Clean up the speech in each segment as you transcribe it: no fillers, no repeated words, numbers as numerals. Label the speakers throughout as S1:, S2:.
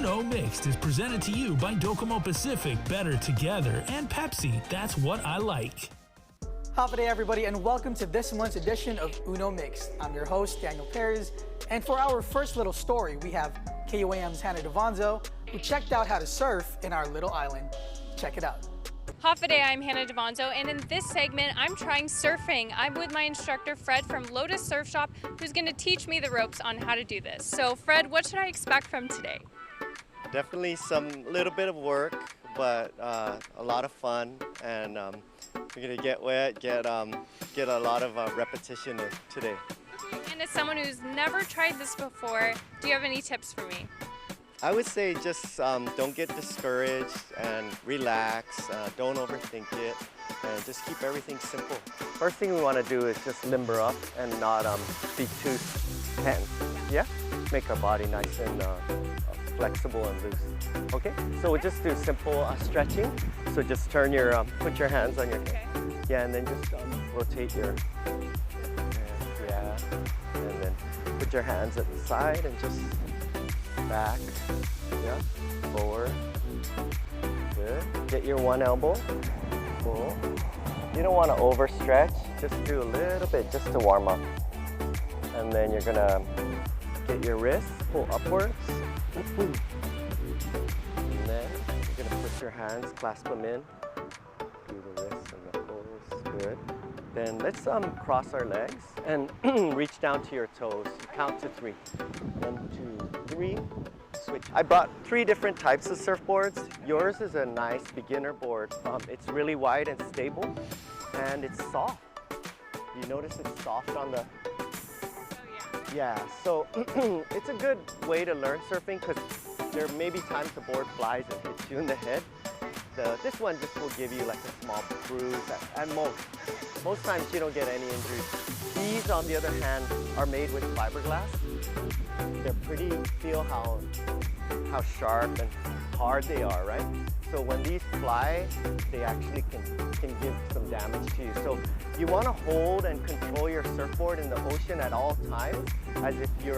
S1: Uno Mixed is presented to you by Docomo Pacific, Better Together, and Pepsi, That's What I Like.
S2: Happy day, everybody, and welcome to this month's edition of Uno Mixed. I'm your host, Daniel Perez, and for our first little story, we have KUAM's Hannah D'avanzo, who checked out how to surf in our little island. Check it out.
S3: Day, I'm Hannah D'avanzo, and in this segment, I'm trying surfing. I'm with my instructor, Fred, from Lotus Surf Shop, who's going to teach me the ropes on how to do this. So, Fred, what should I expect from today?
S4: Definitely some little bit of work, but a lot of fun, and you're going to get wet, get a lot of repetition today.
S3: And as someone who's never tried this before, do you have any tips for me?
S4: I would say just don't get discouraged and relax, don't overthink it, and just keep everything simple. First thing we want to do is just limber up and not be too tense. Yeah? Make our body nice and flexible and loose. Okay? So we'll just do simple stretching. So just turn your, put your hands on your head. Okay. Yeah, and then just rotate your hands. Yeah. And then put your hands at the side and just back, yeah, forward, good. Get your one elbow, pull. You don't want to overstretch, just do a little bit just to warm up. And then you're gonna get your wrists, pull upwards. And then you're gonna put your hands, clasp them in. Do the wrists and the pulls, good. Then let's cross our legs and reach down to your toes. Count to 3. 1, 2, 3. Switch. I brought 3 different types of surfboards. Yours is a nice beginner board. It's really wide and stable, and it's soft. You notice it's soft on the... Yeah, so it's a good way to learn surfing because there may be times the board flies and hits you in the head. This one just will give you like a small bruise at most. Most times you don't get any injuries. These, on the other hand, are made with fiberglass. They're pretty, feel how sharp and hard they are, right? So when these fly, they actually can give some damage to you. So you want to hold and control your surfboard in the ocean at all times, as if you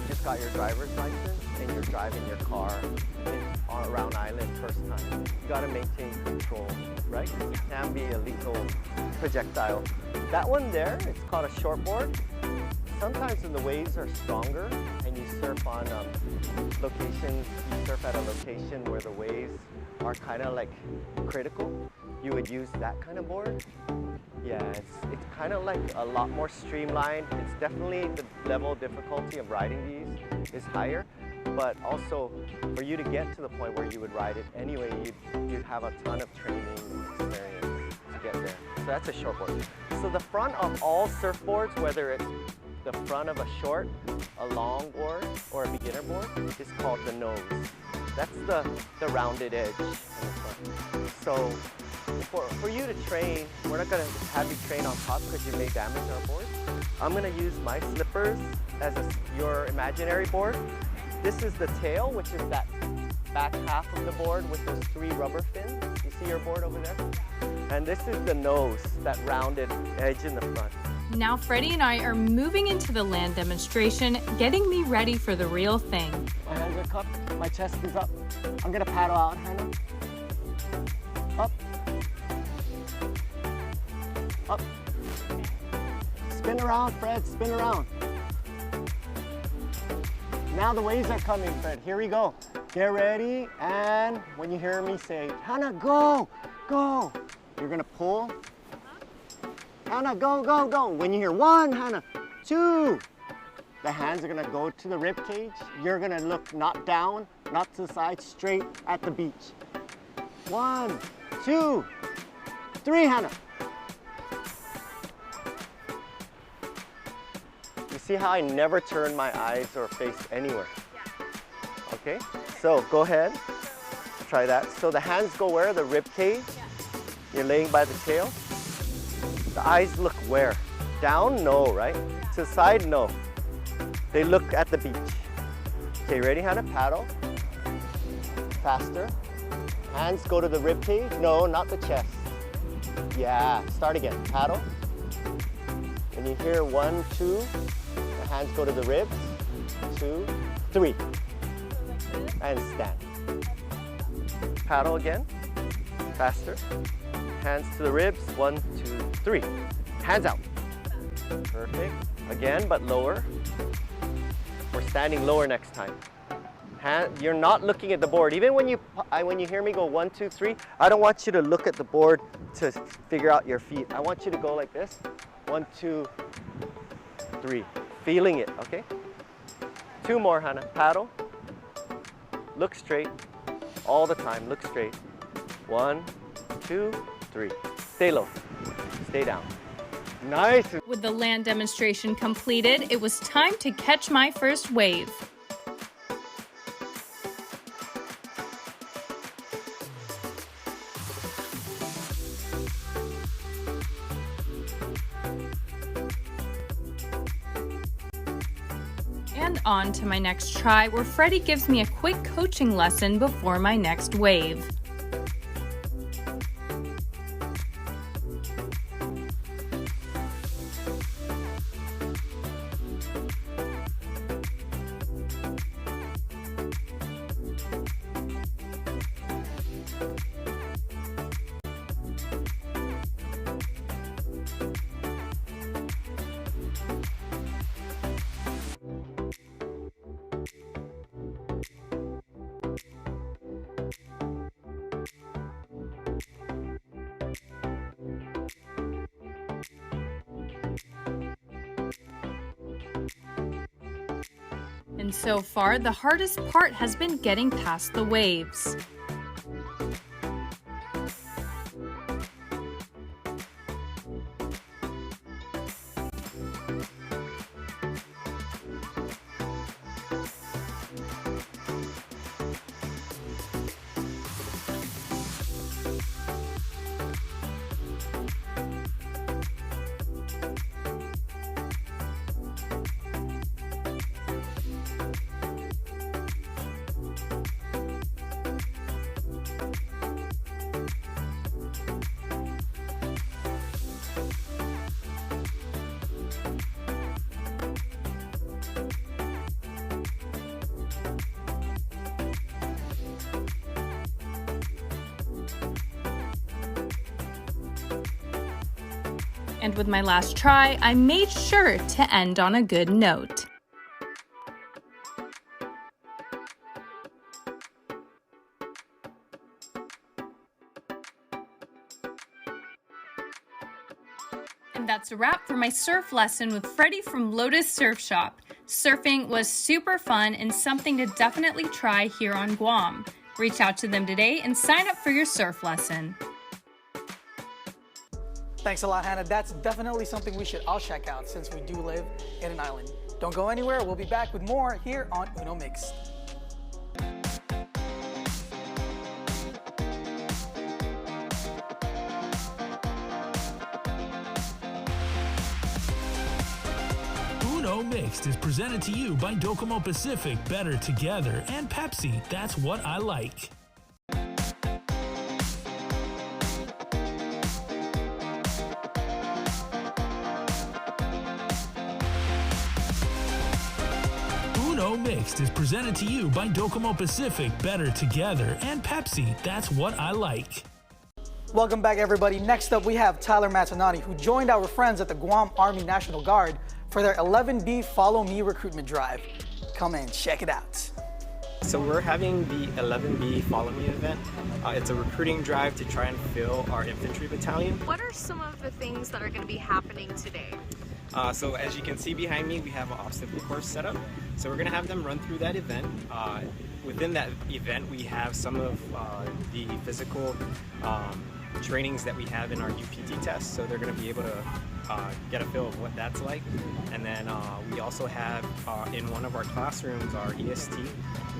S4: just got your driver's license and you're driving your car around island first time. You got to maintain control, right? It can be a lethal projectile. That one there, it's called a shortboard. Sometimes when the waves are stronger and you surf on locations, you surf at a location where the waves are kind of like critical, you would use that kind of board. Yeah, it's kind of like a lot more streamlined. It's definitely the level of difficulty of riding these is higher, but also for you to get to the point where you would ride it anyway, you'd have a ton of training and experience to get there. So that's a shortboard. So the front of all surfboards, whether it's the front of a short, a long board, or a beginner board, is called the nose. That's the rounded edge in the front. So for you to train, we're not going to have you train on top because you may damage our board. I'm going to use my slippers as your imaginary board. This is the tail, which is that back half of the board with those 3 rubber fins. You see your board over there? And this is the nose, that rounded edge in the front.
S3: Now Freddie and I are moving into the land demonstration, getting me ready for the real thing.
S2: My hands are cupped, my chest is up. I'm gonna paddle out, Hannah. Up. Up. Spin around, Fred, spin around. Now the waves are coming, Fred. Here we go. Get ready, and when you hear me say, Hannah, go, go, you're gonna pull. Hannah, go, go, go. When you hear 1, Hannah, 2, the hands are gonna go to the rib cage. You're gonna look not down, not to the side, straight at the beach. 1, 2, 3, Hannah. You see how I never turn my eyes or face anywhere? Okay, so go ahead, try that. So the hands go where? The rib cage. You're laying by the tail. The eyes look where? Down? No, right? To the side? No. They look at the beach. Okay, ready, Hannah? Paddle. Faster. Hands go to the rib cage. No, not the chest. Yeah, start again. Paddle. When you hear 1, 2, the hands go to the ribs. 2, 3. and stand. Paddle again, faster. Hands to the ribs, 1, 2, 3. Hands out. Perfect. Again, but lower. We're standing lower next time. You're not looking at the board. Even when you hear me go 1, 2, 3, I don't want you to look at the board to figure out your feet. I want you to go like this. 1, 2, 3. Feeling it, okay? 2 more, Hannah. Paddle. Look straight. All the time, look straight. 1, 2, 3. Stay low. Stay down. Nice.
S3: With the land demonstration completed, it was time to catch my first wave. And on to my next try, where Freddie gives me a quick coaching lesson before my next wave. And so far, the hardest part has been getting past the waves. And with my last try, I made sure to end on a good note. And that's a wrap for my surf lesson with Freddie from Lotus Surf Shop. Surfing was super fun and something to definitely try here on Guam. Reach out to them today and sign up for your surf lesson.
S5: Thanks a lot, Hannah. That's definitely something we should all check out since we do live in an island. Don't go anywhere. We'll be back with more here on Uno Mixed.
S1: Uno Mixed is presented to you by Docomo Pacific, Better Together, and Pepsi, That's What I Like. Uno Mixed is presented to you by Docomo Pacific, Better Together, and Pepsi, That's What I Like.
S5: Welcome back, everybody. Next up, we have Tyler Matanane, who joined our friends at the Guam National Guard for their 11B Follow Me recruitment drive. Come and check it out.
S6: So we're having the 11B Follow Me event. It's a recruiting drive to try and fill our infantry battalion.
S3: What are some of the things that are going to be happening today?
S6: So as you can see behind me, we have an obstacle course set up. So we're going to have them run through that event. Within that event, we have some of the physical trainings that we have in our UPT test. So they're going to be able to get a feel of what that's like. And then we also have in one of our classrooms our EST,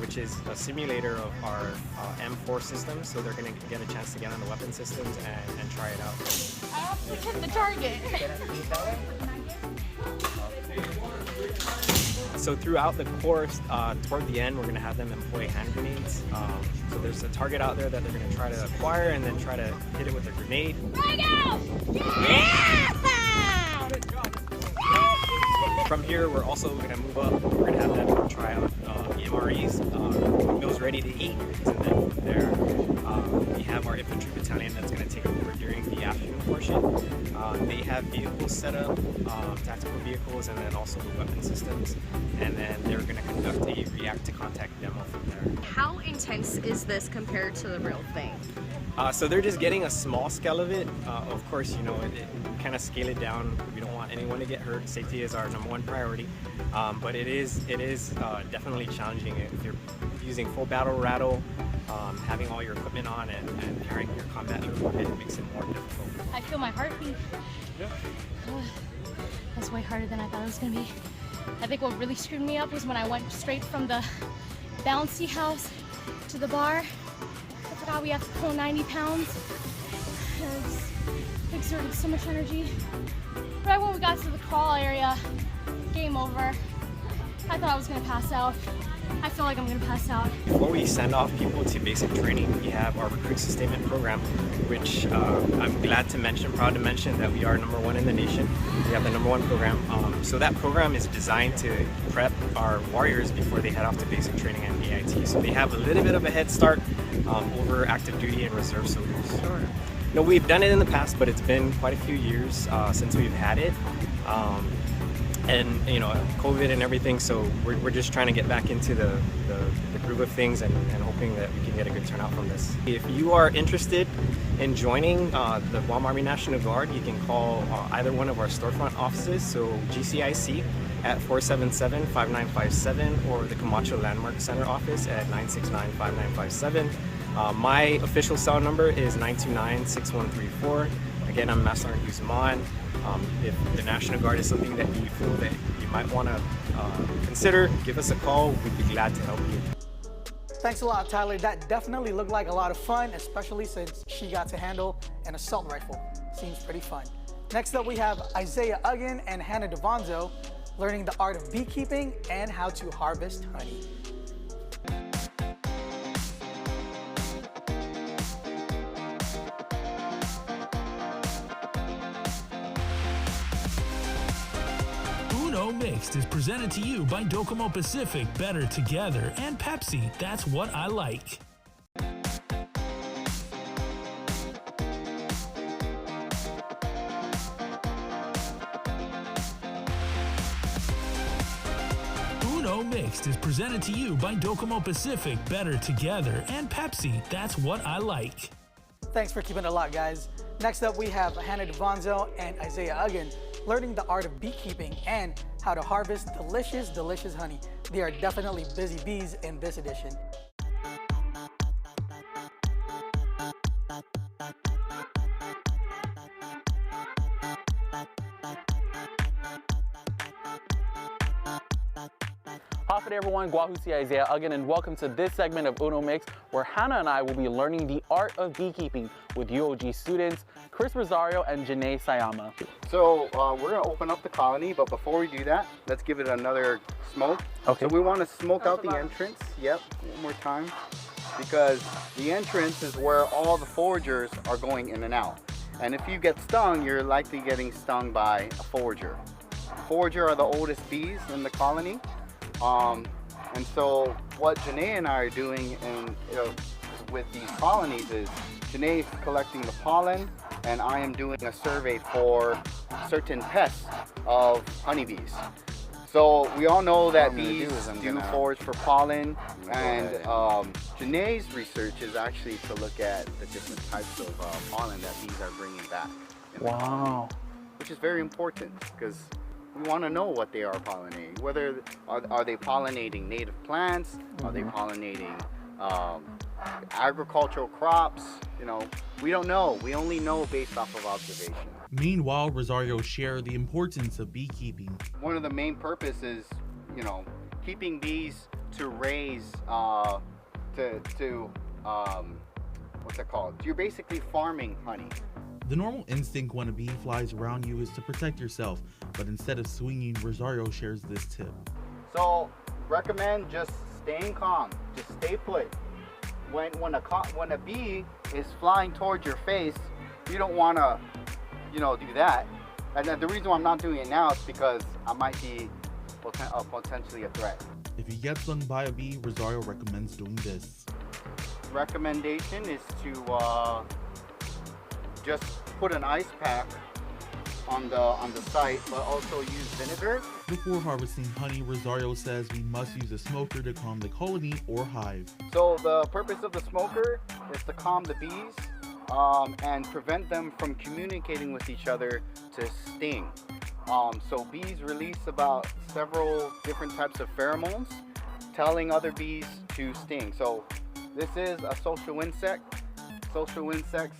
S6: which is a simulator of our M4 system. So they're going to get a chance to get on the weapon systems and try it out.
S3: I have to hit the target.
S6: So throughout the course, toward the end, we're going to have them employ hand grenades. So there's a target out there that they're going to try to acquire and then try to hit it with a grenade.
S3: Right out! Yeah!
S6: From here, we're also going to move up. We're going to have them try out MREs, meals ready to eat, and then there we have our infantry battalion that's going to take over during the afternoon portion. They have vehicles set up, tactical vehicles, and then also the weapon systems, and then they're going to conduct a react to contact demo from there.
S7: How intense is this compared to the real thing?
S6: So they're just getting a small scale of it. Of course, you know, it kind of scale it down. We don't want anyone to get hurt. Safety is our #1 priority. But it is definitely challenging if you're using full battle rattle, having all your equipment on and carrying your combat load. It makes it more difficult.
S8: I feel my heartbeat.
S6: Yeah.
S8: That's way harder than I thought it was gonna be. I think what really screwed me up was when I went straight from the bouncy house to the bar. I forgot we have to pull 90 pounds. It was exerted so much energy. Right when we got to the crawl area, game over. I thought I was gonna pass out. I feel like I'm gonna pass out.
S6: Before we send off people to basic training, we have our recruit sustainment program, which I'm glad to mention, proud to mention that we are #1 in the nation. We have the #1 program. So that program is designed to prep our warriors before they head off to basic training and AIT. So they have a little bit of a head start over active duty and reserve soldiers.
S2: Sure.
S6: No, we've done it in the past, but it's been quite a few years since we've had it. And you know, COVID and everything, so we're just trying to get back into the groove of things and hoping that we can get a good turnout from this. If you are interested in joining the Guam Army National Guard, you can call either one of our storefront offices, so GCIC at 477-5957 or the Camacho Landmark Center office at 969-5957. My official cell number is 929-6134. Again, I'm Master Sergeant Guzman. If the National Guard is something that you feel that you might want to consider, give us a call. We'd be glad to help you.
S5: Thanks a lot, Tyler. That definitely looked like a lot of fun, especially since she got to handle an assault rifle. Seems pretty fun. Next up, we have Isaiah Aguon and Hannah D'avanzo learning the art of beekeeping and how to harvest honey.
S1: Uno Mixed is presented to you by Docomo Pacific, Better Together, and Pepsi, That's What I Like. Uno Mixed is presented to you by Docomo Pacific, Better Together, and Pepsi, That's What I Like.
S5: Thanks for keeping it locked, guys. Next up, we have Hannah D'avanzo and Isaiah Aguon learning the art of beekeeping and how to harvest delicious, delicious honey. They are definitely busy bees in this edition.
S9: Howdy everyone, Guahusi Isaiah Aguon, and welcome to this segment of Uno Mix, where Hannah and I will be learning the art of beekeeping with UOG students Chris Rosario and Janae Sayama.
S10: So we're gonna open up the colony, but before we do that, let's give it another smoke.
S9: Okay.
S10: So we want to smoke out the entrance. Yep, one more time, because the entrance is where all the foragers are going in and out. And if you get stung, you're likely getting stung by a forager. Forager are the oldest bees in the colony. And so what Janae and I are doing with these colonies is Janae is collecting the pollen and I am doing a survey for certain pests of honeybees. So we all know that bees do forage for pollen, and Janae's research is actually to look at the different types of pollen that bees are bringing back.
S9: Wow.
S10: Which is very important because we want to know what they are pollinating. Whether are they pollinating native plants? Are they pollinating agricultural crops? You know, we don't know. We only know based off of observation.
S11: Meanwhile, Rosario shared the importance of beekeeping.
S10: One of the main purposes, you know, keeping bees to raise, what's it called? You're basically farming honey.
S11: The normal instinct when a bee flies around you is to protect yourself, but instead of swinging, Rosario shares this tip.
S10: So, recommend just staying calm. Just stay put. When a bee is flying towards your face, you don't want to, you know, do that. And then the reason why I'm not doing it now is because I might be potentially a threat.
S11: If you get stung by a bee, Rosario recommends doing this.
S10: Recommendation is to just put an ice pack on the site, but also use vinegar.
S11: Before harvesting honey, Rosario says we must use a smoker to calm the colony or hive.
S10: So the purpose of the smoker is to calm the bees and prevent them from communicating with each other to sting. So bees release about several different types of pheromones telling other bees to sting. So this is a social insect. Social insects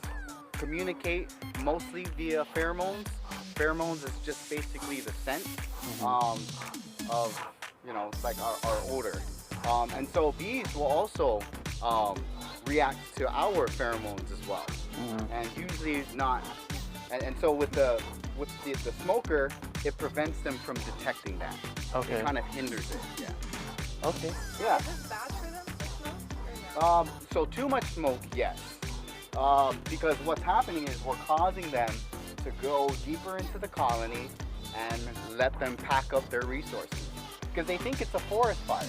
S10: communicate mostly via pheromones. Pheromones is just basically the scent of, you know, like our odor. And so bees will also react to our pheromones as well. And usually not. And so with the smoker, it prevents them from detecting that.
S9: Okay.
S10: It kind of hinders it. Yeah.
S9: Okay.
S10: Yeah.
S7: Is this bad for them to smoke or no?
S10: So too much smoke, yes. Because what's happening is we're causing them to go deeper into the colony and let them pack up their resources. Because they think it's a forest fire.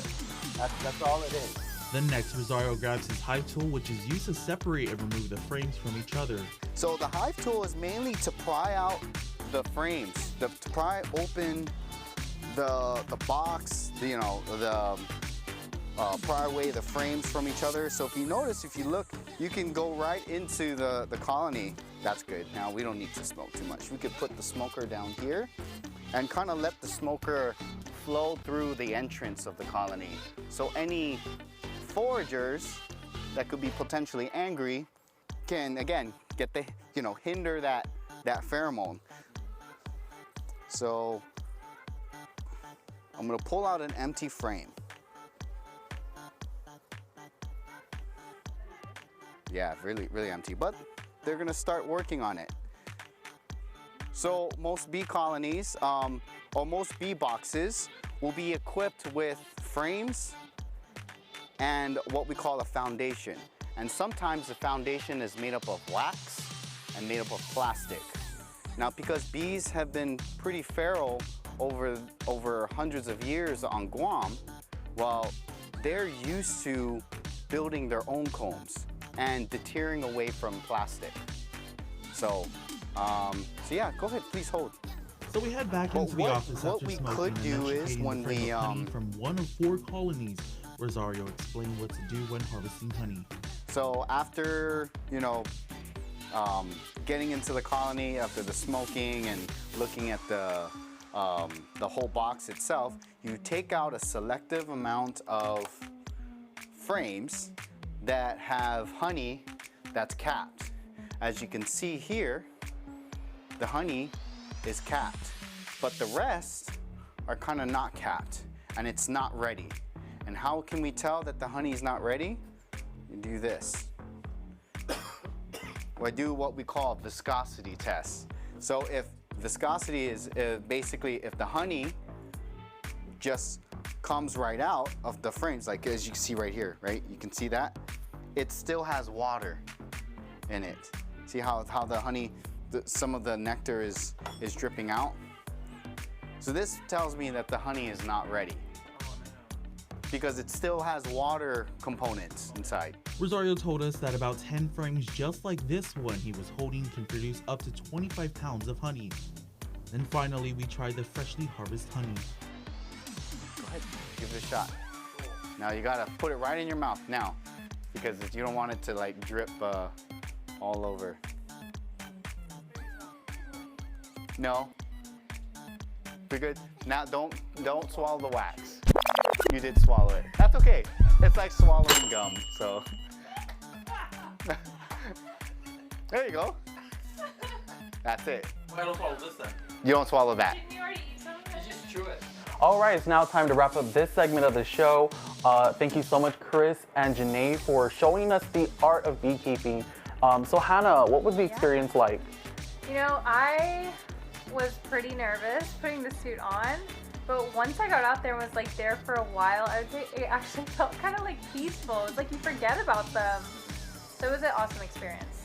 S10: That's all it is.
S11: Then next, Rosario grabs his hive tool, which is used to separate and remove the frames from each other.
S10: So the hive tool is mainly to pry out the frames, to pry open the box, pry away the frames from each other. So if you notice, if you look, you can go right into the colony. That's good. Now we don't need to smoke too much. We could put the smoker down here and kind of let the smoker flow through the entrance of the colony. So any foragers that could be potentially angry can, again, get the, hinder that pheromone. So I'm gonna pull out an empty frame. Yeah, really, really empty, but they're gonna start working on it. So most bee colonies, or most bee boxes will be equipped with frames and what we call a foundation. And sometimes the foundation is made up of wax and made up of plastic. Now, because bees have been pretty feral over hundreds of years on Guam, well, they're used to building their own combs and deterring away from plastic. So yeah, go ahead, please hold.
S11: So we head back into the office after smoking and educating the frame of honey from one of 4 colonies. Rosario explained what to do when harvesting honey.
S10: So after, getting into the colony, after the smoking and looking at the whole box itself, you take out a selective amount of frames that have honey that's capped. As you can see here, the honey is capped, but the rest are kind of not capped and it's not ready. And how can we tell that the honey is not ready? You do this. I do what we call a viscosity test. So if viscosity is basically if the honey just comes right out of the frames, like as you can see right here, right? You can see that? It still has water in it. See how the honey, some of the nectar is dripping out? So this tells me that the honey is not ready because it still has water components inside.
S11: Rosario told us that about 10 frames just like this one he was holding can produce up to 25 pounds of honey. Then finally, we tried the freshly harvested honey.
S10: Go ahead, give it a shot. Now you gotta put it right in your mouth now because you don't want it to like drip all over. No? We're good? Now don't swallow the wax. You did swallow it. That's okay. It's like swallowing gum, so. There you go. That's it.
S9: I don't swallow this then.
S10: You don't swallow that.
S7: Did you already eat some of it?
S9: You just chew it. All right, it's now time to wrap up this segment of the show. Thank you so much, Chris and Janae, for showing us the art of beekeeping. So Hannah, what was the experience like?
S3: I was pretty nervous putting the suit on, but once I got out there and was like there for a while, I would say it actually felt kind of like peaceful. It was like you forget about them. So it was an awesome experience.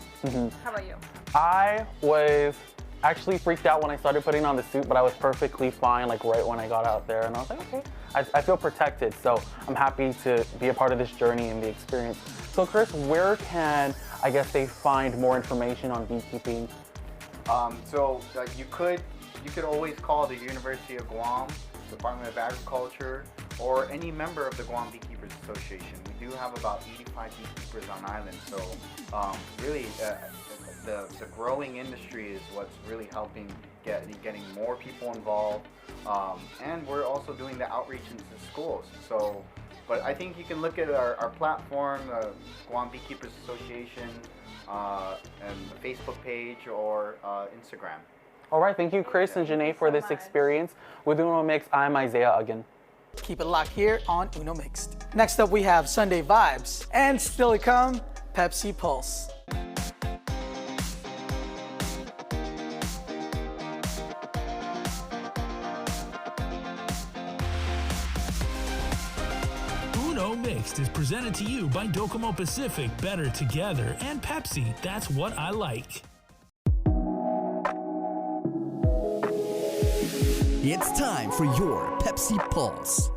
S3: How about you?
S9: I was actually freaked out when I started putting on the suit, but I was perfectly fine like right when I got out there, and I was like, okay. I feel protected, so I'm happy to be a part of this journey and the experience. So Chris, where can, I guess, they find more information on beekeeping?
S10: You could always call the University of Guam, Department of Agriculture, or any member of the Guam Beekeepers Association. We do have about 85 beekeepers on island, so really the growing industry is what's really helping getting more people involved, and we're also doing the outreach into schools. So, but I think you can look at our platform, the Guam Beekeepers Association, and the Facebook page or Instagram.
S9: All right, thank you Chris and Janae for this experience. With Uno Mix, I'm Isaiah Aguon.
S5: Keep it locked here on Uno Mixed. Next up we have Sunday Vibes, and still to come, Pepsi Pulse.
S1: Uno Mixed is presented to you by Docomo Pacific, Better Together, and Pepsi, That's What I Like.
S12: It's time for your Pepsi Pulse.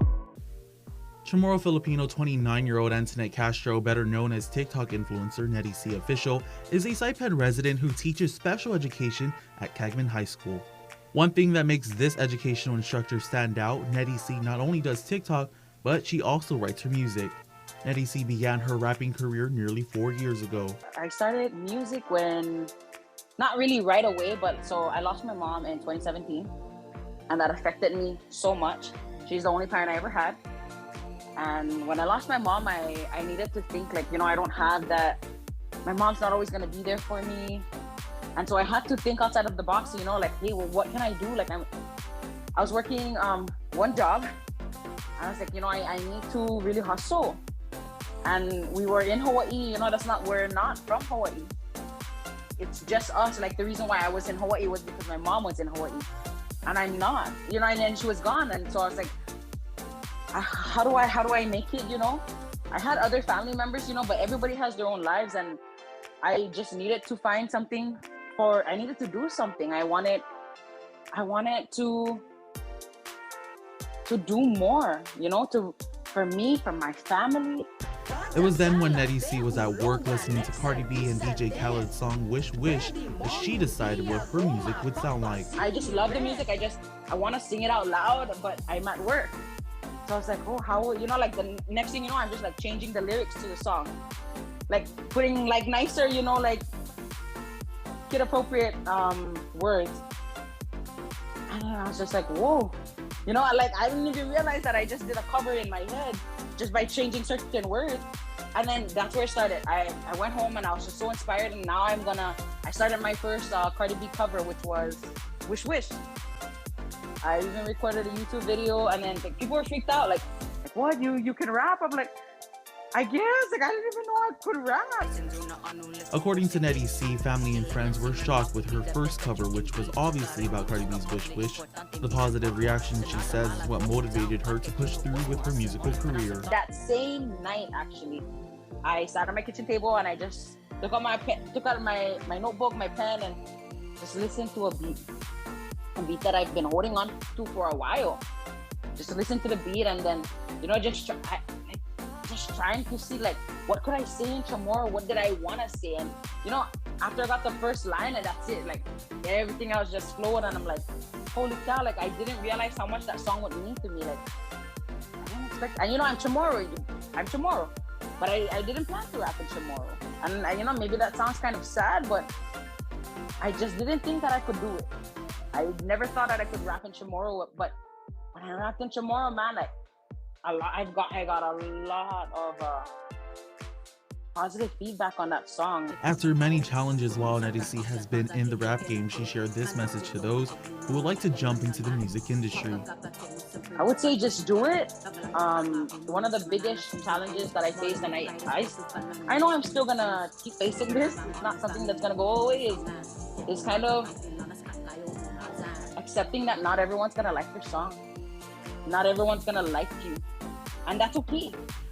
S11: Chamorro Filipino 29-year-old Antoinette Castro, better known as TikTok influencer Netty Cee Official, is a Saipan resident who teaches special education at Cagman High School. One thing that makes this educational instructor stand out, Netty Cee not only does TikTok, but she also writes her music. Netty Cee began her rapping career nearly 4 years ago.
S13: I started music when, not really right away, but so I lost my mom in 2017. And that affected me so much. She's the only parent I ever had. And when I lost my mom, I needed to think like, I don't have that. My mom's not always gonna be there for me. And so I had to think outside of the box, like, hey, well, what can I do? Like I was working one job. And I was like, I need to really hustle. And we were in Hawaii, we're not from Hawaii. It's just us. Like the reason why I was in Hawaii was because my mom was in Hawaii. And I'm not, and then she was gone. And so I was like, how do I make it, I had other family members, but everybody has their own lives. And I just needed to find something I needed to do something. I wanted to do more, for me, for my family.
S11: It was then when Netty Cee was at work listening to Cardi B and DJ Khaled's song Wish Wish that she decided what her music would sound like.
S13: I just love the music. I want to sing it out loud, but I'm at work. So I was like, oh, how, like the next thing I'm just like changing the lyrics to the song. Like putting like nicer, like kid appropriate words. And I was just like, whoa. I didn't even realize that I just did a cover in my head just by changing certain words. And then that's where it started. I went home and I was just so inspired, and now I started my first Cardi B cover, which was Wish Wish. I even recorded a YouTube video, and then people were freaked out, like what, you can rap? I'm like, I guess, I didn't even know I could rap.
S11: According to Netty Cee, family and friends were shocked with her first cover, which was obviously about Cardi B's Wish Wish. The positive reaction, she says, is what motivated her to push through with her musical career.
S13: That same night, actually, I sat on my kitchen table and I just took out my notebook, my pen, and just listened to a beat that I've been holding on to for a while. Just listen to the beat, and then, just trying to see like what could I say in Chamorro, what did I want to say, and after I got the first line and that's it, like everything else just flowed, and I'm like, holy cow, like I didn't realize how much that song would mean to me. Like I didn't expect, and I'm Chamorro, but I didn't plan to rap in Chamorro, and maybe that sounds kind of sad, but I just didn't think that I could do it. I never thought that I could rap in Chamorro, but when I rapped in Chamorro, man, like I got a lot of positive feedback on that song.
S11: After many challenges while Netty Cee has been in the rap game, she shared this message to those who would like to jump into the music industry.
S13: I would say just do it. One of the biggest challenges that I faced, and I know I'm still gonna keep facing this, it's not something that's gonna go away, is kind of accepting that not everyone's gonna like your song. Not everyone's gonna like you. And that's okay.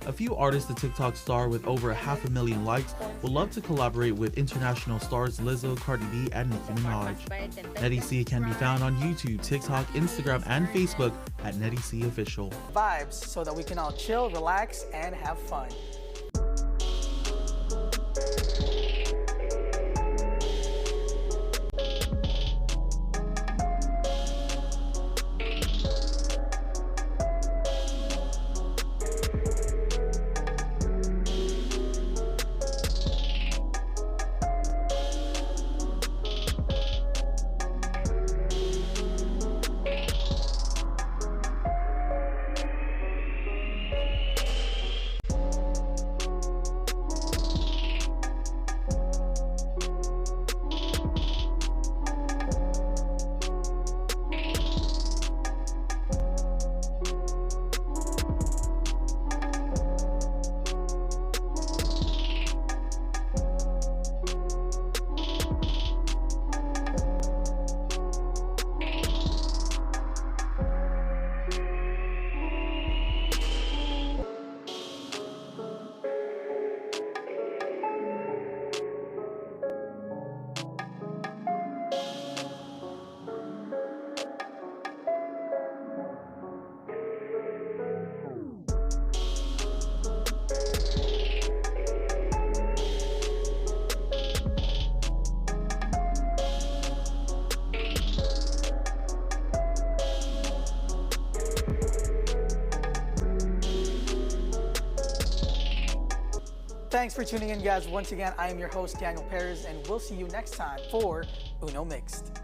S11: A few artists, the TikTok star with over 500,000 likes, would love to collaborate with international stars Lizzo, Cardi B, and Nicki Minaj. Netty Cee can be found on YouTube, TikTok, Instagram, and Facebook at Netty Cee Official.
S5: Vibes so that we can all chill, relax, and have fun. Thanks for tuning in, guys. Once again, I am your host, Daniel Perez, and we'll see you next time for Uno Mixed.